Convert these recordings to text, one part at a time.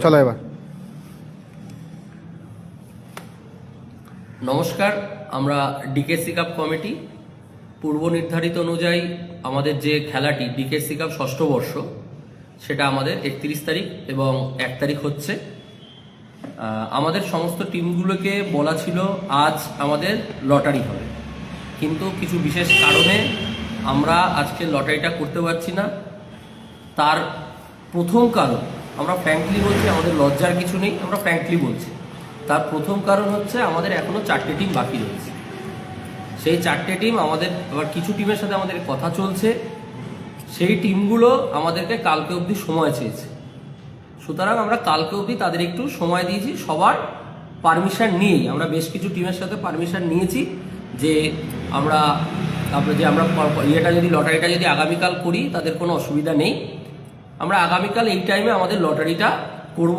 চলো এবার। নমস্কার, আমরা ডিকেসি কাপ কমিটি পূর্ব নির্ধারিত অনুযায়ী আমাদের যে খেলাটি ডিকেসি কাপ ষষ্ঠ বর্ষ সেটা আমাদের 31 তারিখ এবং 1 তারিখ হচ্ছে। আমাদের সমস্ত টিমগুলোকে বলা ছিল আজ আমাদের লটারি হবে, কিন্তু কিছু বিশেষ কারণে আমরা আজকে লটারিটা করতে পারছি না। তার প্রথম কারণ, আমরা ফ্র্যাঙ্কলি বলছি, আমাদের লজ্জার কিছু নেই, আমরা ফ্র্যাঙ্কলি বলছি। তার প্রথম কারণ হচ্ছে আমাদের এখনো 4টে টিম বাকি রয়েছে। সেই 4টে টিম আমাদের আবার কিছু টিমের সাথে আমাদের কথা চলছে, সেই টিমগুলো আমাদেরকে কালকে অবধি সময় চেয়েছে। সুতরাং আমরা কালকে অবধি তাদের একটু সময় দিয়েছি, সবার পারমিশন নিয়েই। আমরা বেশ কিছু টিমের সাথে পারমিশন নিয়েছি যে আমরা লটারিটা যদি আগামীকাল করি তাদের কোনো অসুবিধা নেই। আমরা আগামীকাল এই টাইমে আমাদের লটারিটা করব,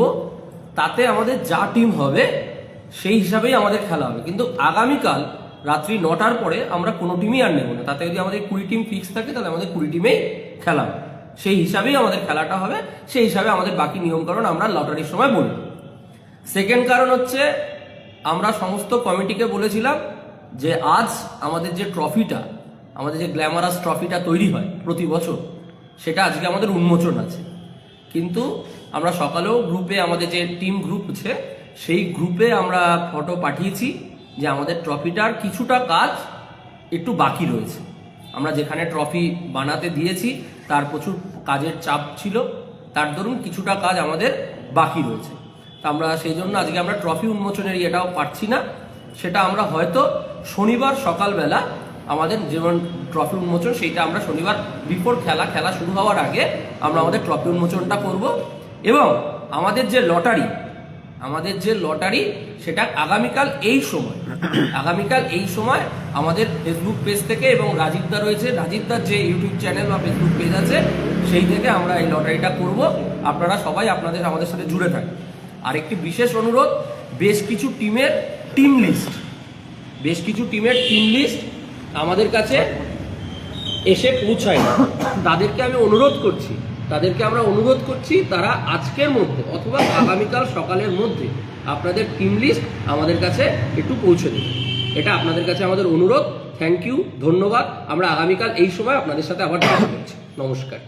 তাতে আমাদের যা টিম হবে সেই হিসাবেই আমাদের খেলা হবে। কিন্তু আগামীকাল রাত্রি 9টার পরে আমরা কোনো টিমই আর নেব না। তাতে যদি আমাদের 20 টিম ফিক্স থাকে তাহলে আমাদের 20 টিমেই খেলা হবে, সেই হিসাবেই আমাদের খেলাটা হবে। সেই হিসাবে আমাদের বাকি নিয়মকানুন আমরা লটারির সময় বলব। সেকেন্ড কারণ হচ্ছে, আমরা সমস্ত কমিটিকে বলেছিলাম যে আজ আমাদের যে ট্রফিটা, আমাদের যে গ্ল্যামারাস ট্রফিটা তৈরি হয় প্রতি বছর, সেটা আজকে আমাদের উন্মোচন আছে। কিন্তু আমরা সকালেও গ্রুপে, আমাদের যে টিম গ্রুপ আছে সেই গ্রুপে আমরা ফটো পাঠিয়েছি যে আমাদের ট্রফিটার কিছুটা কাজ একটু বাকি রয়েছে। আমরা যেখানে ট্রফি বানাতে দিয়েছি তার প্রচুর কাজের চাপ ছিল, তার দরুন কিছুটা কাজ আমাদের বাকি রয়েছে। তা আমরা সেই জন্য আজকে আমরা ট্রফি উন্মোচনের ইয়েটাও পারছি না। সেটা আমরা হয়তো শনিবার সকালবেলা আমাদের যেমন ট্রফি উন্মোচন, সেইটা আমরা শনিবার বিফোর খেলা শুরু হওয়ার আগে আমরা আমাদের ট্রফি উন্মোচনটা করব। এবং আমাদের যে লটারি সেটা আগামীকাল এই সময় আমাদের ফেসবুক পেজ থেকে, এবং রাজীবদা রয়েছে, রাজীবদার যে ইউটিউব চ্যানেল বা ফেসবুক পেজ আছে সেই থেকে আমরা এই লটারিটা করব। আপনারা সবাই আমাদের সাথে জুড়ে থাকবেন। আর একটি বিশেষ অনুরোধ, বেশ কিছু টিমের টিম লিস্ট আমাদের কাছে এসে পৌঁছায় না। তাদেরকে আমরা অনুরোধ করছি তারা আজকের মধ্যে অথবা আগামীকাল সকালের মধ্যে আপনাদের টিম লিস্ট আমাদের কাছে একটু পৌঁছে দেবে। এটা আপনাদের কাছে আমাদের অনুরোধ। থ্যাংক ইউ, ধন্যবাদ। আমরা আগামীকাল এই সময় আপনাদের সাথে আবার দেখা করছি। নমস্কার।